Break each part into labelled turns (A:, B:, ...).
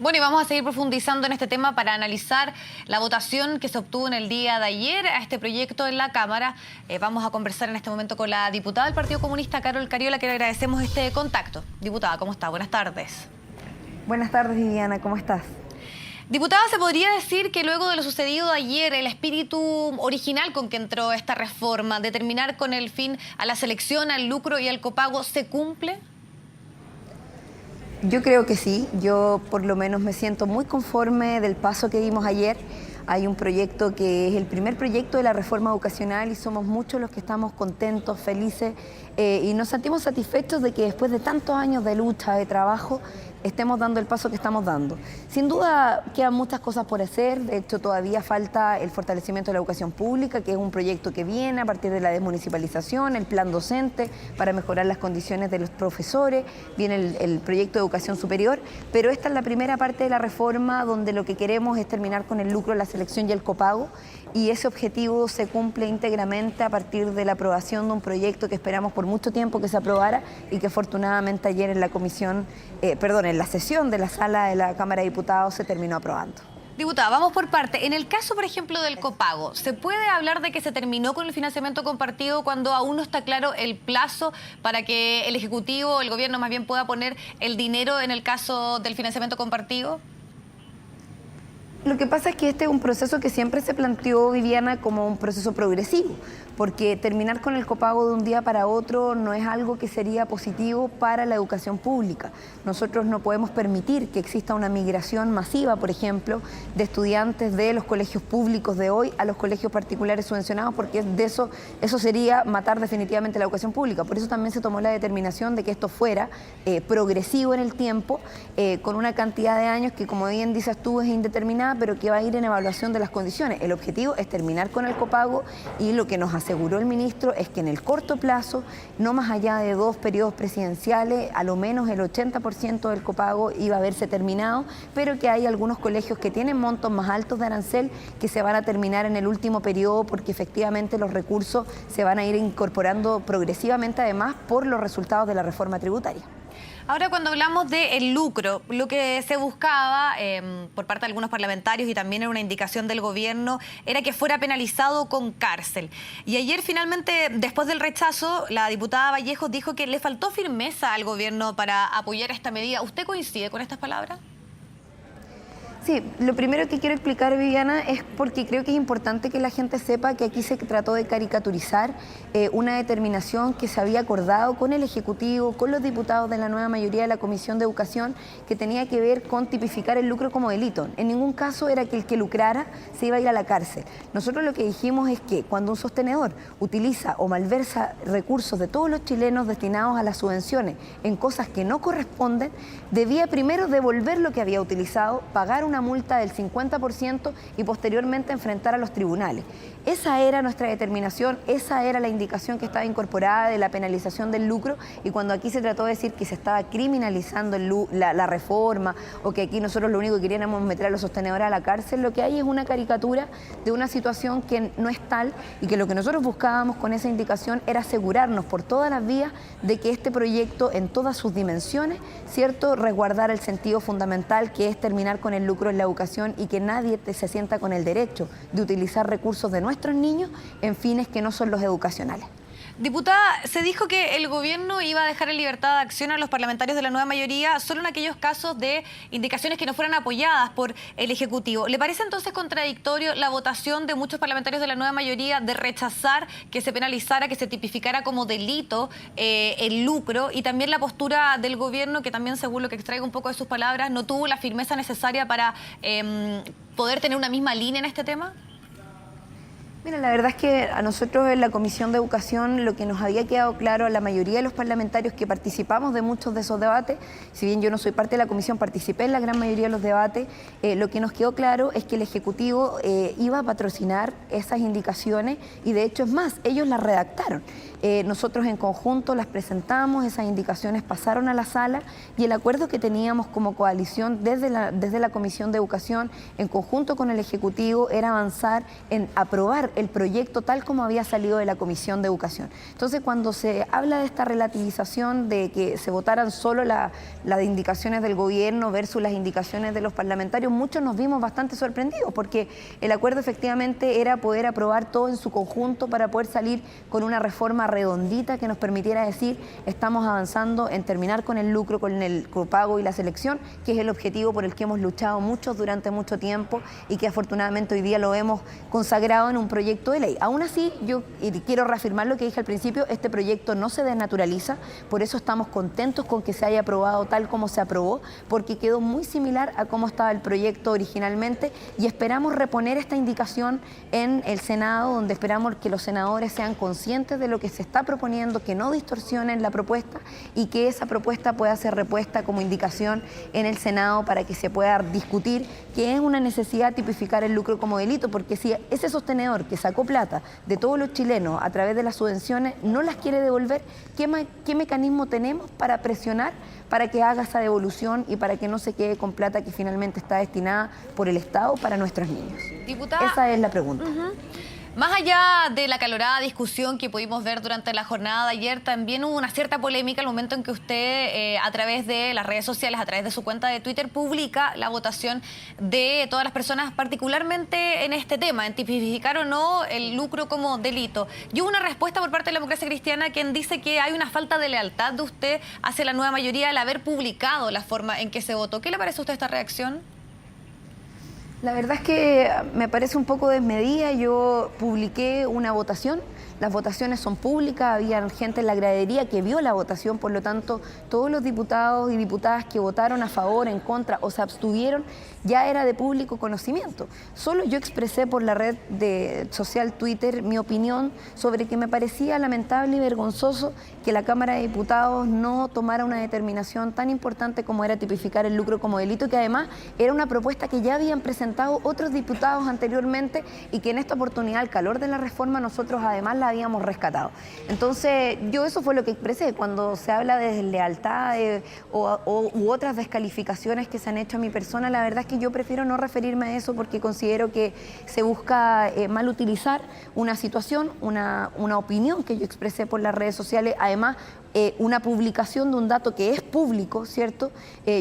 A: Bueno, y vamos a seguir profundizando en este tema para analizar la votación que se obtuvo en el día de ayer a este proyecto en la Cámara. Vamos a conversar en este momento con la diputada del Partido Comunista, Carol Cariola, que le agradecemos este contacto. Diputada, ¿cómo está? Buenas tardes.
B: Buenas tardes, Viviana, ¿cómo estás?
A: Diputada, ¿se podría decir que luego de lo sucedido ayer, el espíritu original con que entró esta reforma, de terminar con el fin a la selección, al lucro y al copago, se cumple?
B: Yo creo que sí, yo por lo menos me siento muy conforme del paso que dimos ayer. Hay un proyecto que es el primer proyecto de la reforma educacional y somos muchos los que estamos contentos, felices y nos sentimos satisfechos de que después de tantos años de lucha, de trabajo, estemos dando el paso que estamos dando. Sin duda quedan muchas cosas por hacer, de hecho todavía falta el fortalecimiento de la educación pública, que es un proyecto que viene a partir de la desmunicipalización, el plan docente para mejorar las condiciones de los profesores, viene el proyecto de educación superior, pero esta es la primera parte de la reforma donde lo que queremos es terminar con el lucro, la selección y el copago, y ese objetivo se cumple íntegramente a partir de la aprobación de un proyecto que esperamos por mucho tiempo que se aprobara y que afortunadamente ayer en la en la sesión de la sala de la Cámara de Diputados se terminó aprobando.
A: Diputada, vamos por parte. En el caso, por ejemplo, del copago, ¿se puede hablar de que se terminó con el financiamiento compartido cuando aún no está claro el plazo para que el Ejecutivo, el Gobierno más bien, pueda poner el dinero en el caso del financiamiento compartido?
B: Lo que pasa es que este es un proceso que siempre se planteó, Viviana, como un proceso progresivo, porque terminar con el copago de un día para otro no es algo que sería positivo para la educación pública. Nosotros no podemos permitir que exista una migración masiva, por ejemplo, de estudiantes de los colegios públicos de hoy a los colegios particulares subvencionados, porque eso sería matar definitivamente la educación pública. Por eso también se tomó la determinación de que esto fuera progresivo en el tiempo, con una cantidad de años que, como bien dices tú, es indeterminada, pero que va a ir en evaluación de las condiciones. El objetivo es terminar con el copago y lo que nos aseguró el ministro es que en el corto plazo, no más allá de 2 periodos presidenciales, a lo menos el 80% del copago iba a haberse terminado, pero que hay algunos colegios que tienen montos más altos de arancel que se van a terminar en el último periodo porque efectivamente los recursos se van a ir incorporando progresivamente, además por los resultados de la reforma tributaria.
A: Ahora, cuando hablamos del lucro, lo que se buscaba por parte de algunos parlamentarios y también era una indicación del gobierno, era que fuera penalizado con cárcel. Y ayer finalmente, después del rechazo, la diputada Vallejo dijo que le faltó firmeza al gobierno para apoyar esta medida. ¿Usted coincide con estas palabras?
B: Sí, lo primero que quiero explicar, Viviana, es porque creo que es importante que la gente sepa que aquí se trató de caricaturizar una determinación que se había acordado con el Ejecutivo, con los diputados de la nueva mayoría de la Comisión de Educación, que tenía que ver con tipificar el lucro como delito. En ningún caso era que el que lucrara se iba a ir a la cárcel. Nosotros lo que dijimos es que cuando un sostenedor utiliza o malversa recursos de todos los chilenos destinados a las subvenciones en cosas que no corresponden, debía primero devolver lo que había utilizado, pagar una multa del 50% y posteriormente enfrentar a los tribunales. Esa era nuestra determinación, esa era la indicación que estaba incorporada de la penalización del lucro, y cuando aquí se trató de decir que se estaba criminalizando la reforma o que aquí nosotros lo único que queríamos meter a los sostenedores a la cárcel, lo que hay es una caricatura de una situación que no es tal, y que lo que nosotros buscábamos con esa indicación era asegurarnos por todas las vías de que este proyecto en todas sus dimensiones, ¿cierto?, resguardara el sentido fundamental que es terminar con el lucro en la educación y que nadie se sienta con el derecho de utilizar recursos de nuestros niños en fines que no son los educacionales.
A: Diputada, se dijo que el gobierno iba a dejar en libertad de acción a los parlamentarios de la nueva mayoría solo en aquellos casos de indicaciones que no fueran apoyadas por el Ejecutivo. ¿Le parece entonces contradictorio la votación de muchos parlamentarios de la nueva mayoría de rechazar que se penalizara, que se tipificara como delito el lucro, y también la postura del gobierno, que también, según lo que extraigo un poco de sus palabras, no tuvo la firmeza necesaria para poder tener una misma línea en este tema?
B: Mira, la verdad es que a nosotros en la Comisión de Educación lo que nos había quedado claro a la mayoría de los parlamentarios que participamos de muchos de esos debates, si bien yo no soy parte de la comisión, participé en la gran mayoría de los debates, lo que nos quedó claro es que el Ejecutivo iba a patrocinar esas indicaciones y de hecho es más, ellos las redactaron. Nosotros en conjunto las presentamos, esas indicaciones pasaron a la sala y el acuerdo que teníamos como coalición desde la Comisión de Educación en conjunto con el Ejecutivo era avanzar en aprobar el proyecto tal como había salido de la Comisión de Educación. Entonces, cuando se habla de esta relativización de que se votaran solo las indicaciones del gobierno versus las indicaciones de los parlamentarios, muchos nos vimos bastante sorprendidos, porque el acuerdo efectivamente era poder aprobar todo en su conjunto para poder salir con una reforma redondita que nos permitiera decir estamos avanzando en terminar con el lucro, con el copago y la selección, que es el objetivo por el que hemos luchado muchos durante mucho tiempo y que afortunadamente hoy día lo hemos consagrado en un proyecto de ley. Aún así, yo quiero reafirmar lo que dije al principio, este proyecto no se desnaturaliza, por eso estamos contentos con que se haya aprobado tal como se aprobó, porque quedó muy similar a cómo estaba el proyecto originalmente y esperamos reponer esta indicación en el Senado, donde esperamos que los senadores sean conscientes de lo que se está proponiendo, que no distorsionen la propuesta y que esa propuesta pueda ser repuesta como indicación en el Senado para que se pueda discutir que es una necesidad tipificar el lucro como delito, porque si ese sostenedor que sacó plata de todos los chilenos a través de las subvenciones no las quiere devolver, ¿qué mecanismo tenemos para presionar para que haga esa devolución y para que no se quede con plata que finalmente está destinada por el Estado para nuestros niños?
A: Diputada,
B: esa es la pregunta.
A: Más allá de la acalorada discusión que pudimos ver durante la jornada de ayer, también hubo una cierta polémica al momento en que usted, a través de las redes sociales, a través de su cuenta de Twitter, publica la votación de todas las personas, particularmente en este tema, en tipificar o no el lucro como delito. Y hubo una respuesta por parte de la Democracia Cristiana quien dice que hay una falta de lealtad de usted hacia la nueva mayoría al haber publicado la forma en que se votó. ¿Qué le parece a usted esta reacción?
B: La verdad es que me parece un poco desmedida. Yo publiqué una votación, las votaciones son públicas, había gente en la gradería que vio la votación, por lo tanto, todos los diputados y diputadas que votaron a favor, en contra o se abstuvieron, ya era de público conocimiento. Solo yo expresé por la red social Twitter mi opinión sobre que me parecía lamentable y vergonzoso que la Cámara de Diputados no tomara una determinación tan importante como era tipificar el lucro como delito, que además era una propuesta que ya habían presentado otros diputados anteriormente y que en esta oportunidad, al calor de la reforma, nosotros además la habíamos rescatado. Entonces, yo eso fue lo que expresé. Cuando se habla de deslealtad u otras descalificaciones que se han hecho a mi persona, la verdad es que yo prefiero no referirme a eso porque considero que se busca mal utilizar una situación, una opinión que yo expresé por las redes sociales, además una publicación de un dato que es público, ¿cierto?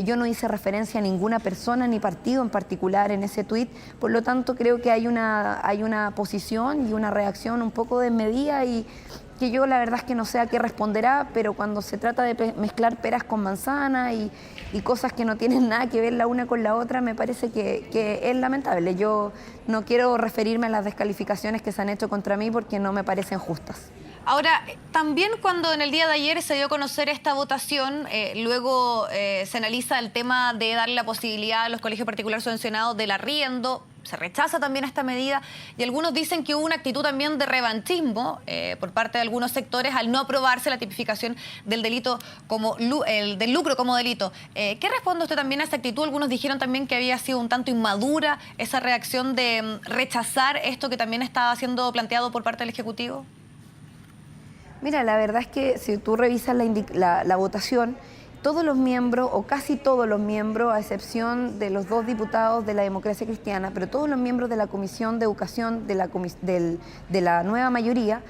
B: Yo no hice referencia a ninguna persona ni partido en particular en ese tuit, por lo tanto creo que hay una posición y una reacción un poco desmedida y que yo la verdad es que no sé a qué responderá, pero cuando se trata de mezclar peras con manzanas y cosas que no tienen nada que ver la una con la otra, me parece que es lamentable. Yo no quiero referirme a las descalificaciones que se han hecho contra mí porque no me parecen justas.
A: Ahora, también cuando en el día de ayer se dio a conocer esta votación, luego se analiza el tema de darle la posibilidad a los colegios particulares subvencionados del arriendo. Se rechaza también esta medida y algunos dicen que hubo una actitud también de revanchismo por parte de algunos sectores al no aprobarse la tipificación del delito como del lucro como delito. ¿Qué responde usted también a esa actitud? Algunos dijeron también que había sido un tanto inmadura esa reacción de rechazar esto que también estaba siendo planteado por parte del Ejecutivo.
B: Mira, la verdad es que si tú revisas la votación, todos los miembros, o casi todos los miembros, a excepción de los 2 diputados de la Democracia Cristiana, pero todos los miembros de la Comisión de Educación de la nueva mayoría,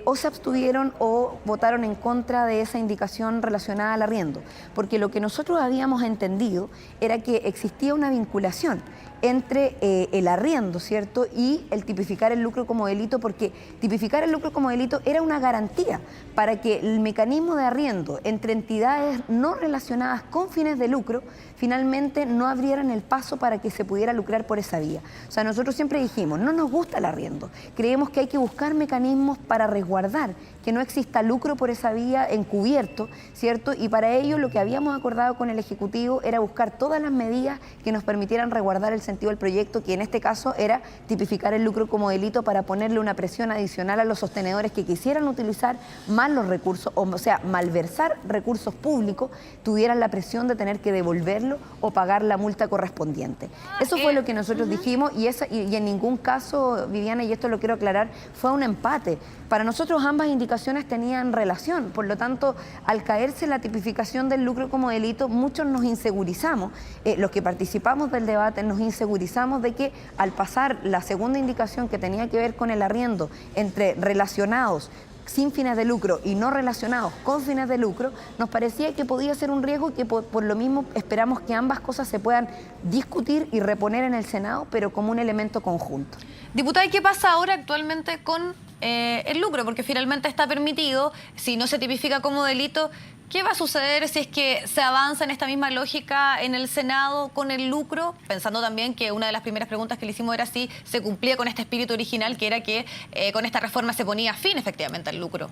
B: o se abstuvieron o votaron en contra de esa indicación relacionada al arriendo, porque lo que nosotros habíamos entendido era que existía una vinculación entre el arriendo, ¿cierto?, y el tipificar el lucro como delito, porque tipificar el lucro como delito era una garantía para que el mecanismo de arriendo entre entidades no relacionadas con fines de lucro finalmente no abrieran el paso para que se pudiera lucrar por esa vía. O sea, nosotros siempre dijimos, no nos gusta el arriendo, creemos que hay que buscar mecanismos para resguardar que no exista lucro por esa vía encubierto, ¿cierto? Y para ello lo que habíamos acordado con el Ejecutivo era buscar todas las medidas que nos permitieran resguardar el sentido del proyecto, que en este caso era tipificar el lucro como delito para ponerle una presión adicional a los sostenedores que quisieran utilizar mal los recursos, o sea, malversar recursos públicos, tuvieran la presión de tener que devolverlo o pagar la multa correspondiente. Eso fue lo que nosotros dijimos y en ningún caso, Viviana, y esto lo quiero aclarar, fue un empate. Para nosotros ambas indicaciones tenían relación, por lo tanto, al caerse la tipificación del lucro como delito, muchos nos insegurizamos, los que participamos del debate nos insegurizamos insegurizamos de que al pasar la segunda indicación que tenía que ver con el arriendo entre relacionados sin fines de lucro y no relacionados con fines de lucro, nos parecía que podía ser un riesgo y que por lo mismo esperamos que ambas cosas se puedan discutir y reponer en el Senado, pero como un elemento conjunto.
A: Diputada, ¿y qué pasa ahora actualmente con el lucro? Porque finalmente está permitido, si no se tipifica como delito. ¿Qué va a suceder si es que se avanza en esta misma lógica en el Senado con el lucro? Pensando también que una de las primeras preguntas que le hicimos era si se cumplía con este espíritu original, que era que con esta reforma se ponía fin efectivamente al lucro.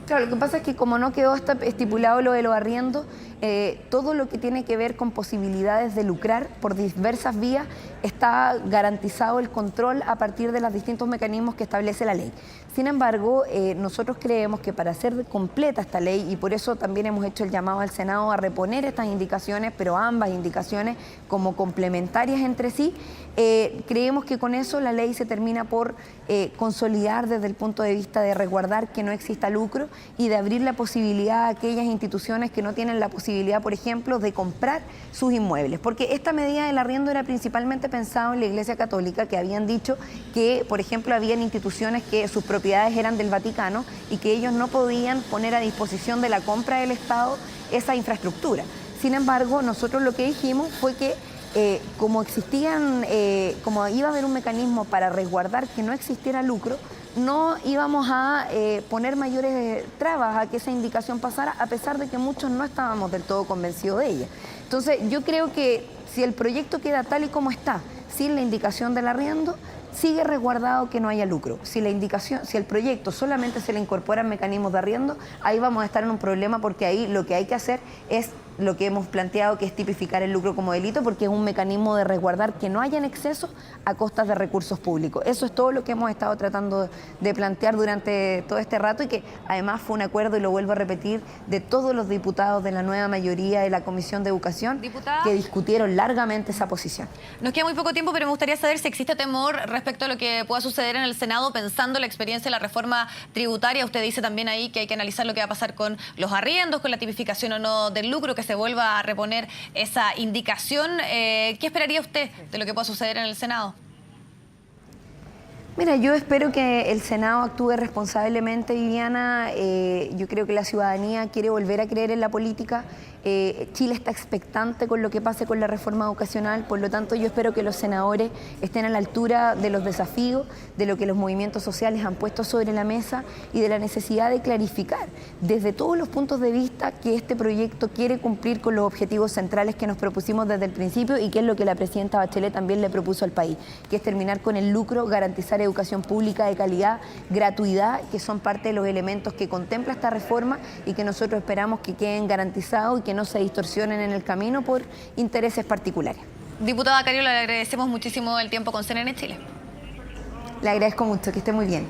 B: Claro, lo que pasa es que como no quedó estipulado lo de los arriendos, todo lo que tiene que ver con posibilidades de lucrar por diversas vías está garantizado el control a partir de los distintos mecanismos que establece la ley. Sin embargo, nosotros creemos que para hacer completa esta ley, y por eso también hemos hecho el llamado al Senado a reponer estas indicaciones, pero ambas indicaciones como complementarias entre sí, creemos que con eso la ley se termina por consolidar desde el punto de vista de resguardar que no exista lucro y de abrir la posibilidad a aquellas instituciones que no tienen la posibilidad, por ejemplo, de comprar sus inmuebles. Porque esta medida del arriendo era principalmente pensado en la Iglesia Católica, que habían dicho que, por ejemplo, habían instituciones que sus propiedades eran del Vaticano y que ellos no podían poner a disposición de la compra del Estado esa infraestructura. Sin embargo, nosotros lo que dijimos fue que como iba a haber un mecanismo para resguardar que no existiera lucro, no íbamos a poner mayores trabas a que esa indicación pasara, a pesar de que muchos no estábamos del todo convencidos de ella. Entonces, yo creo que si el proyecto queda tal y como está, sin la indicación del arriendo, sigue resguardado que no haya lucro. Si el proyecto solamente se le incorporan mecanismos de arriendo, ahí vamos a estar en un problema, porque ahí lo que hay que hacer es lo que hemos planteado, que es tipificar el lucro como delito, porque es un mecanismo de resguardar que no haya en exceso a costas de recursos públicos. Eso es todo lo que hemos estado tratando de plantear durante todo este rato, y que además fue un acuerdo, y lo vuelvo a repetir, de todos los diputados de la nueva mayoría de la Comisión de Educación,
A: Diputada,
B: que discutieron largamente esa posición.
A: Nos queda muy poco tiempo, pero me gustaría saber si existe temor respecto a lo que pueda suceder en el Senado, pensando la experiencia de la reforma tributaria. Usted dice también ahí que hay que analizar lo que va a pasar con los arriendos, con la tipificación o no del lucro, que se vuelva a reponer esa indicación. ¿Qué esperaría usted de lo que pueda suceder en el Senado?
B: Mira, yo espero que el Senado actúe responsablemente, Viviana. Yo creo que la ciudadanía quiere volver a creer en la política. Chile está expectante con lo que pase con la reforma educacional, por lo tanto yo espero que los senadores estén a la altura de los desafíos, de lo que los movimientos sociales han puesto sobre la mesa y de la necesidad de clarificar desde todos los puntos de vista que este proyecto quiere cumplir con los objetivos centrales que nos propusimos desde el principio, y que es lo que la presidenta Bachelet también le propuso al país, que es terminar con el lucro, garantizar educación pública de calidad, gratuidad, que son parte de los elementos que contempla esta reforma y que nosotros esperamos que queden garantizados y que no se distorsionen en el camino por intereses particulares.
A: Diputada Cariola, le agradecemos muchísimo el tiempo con CNN Chile.
B: Le agradezco mucho, que esté muy bien.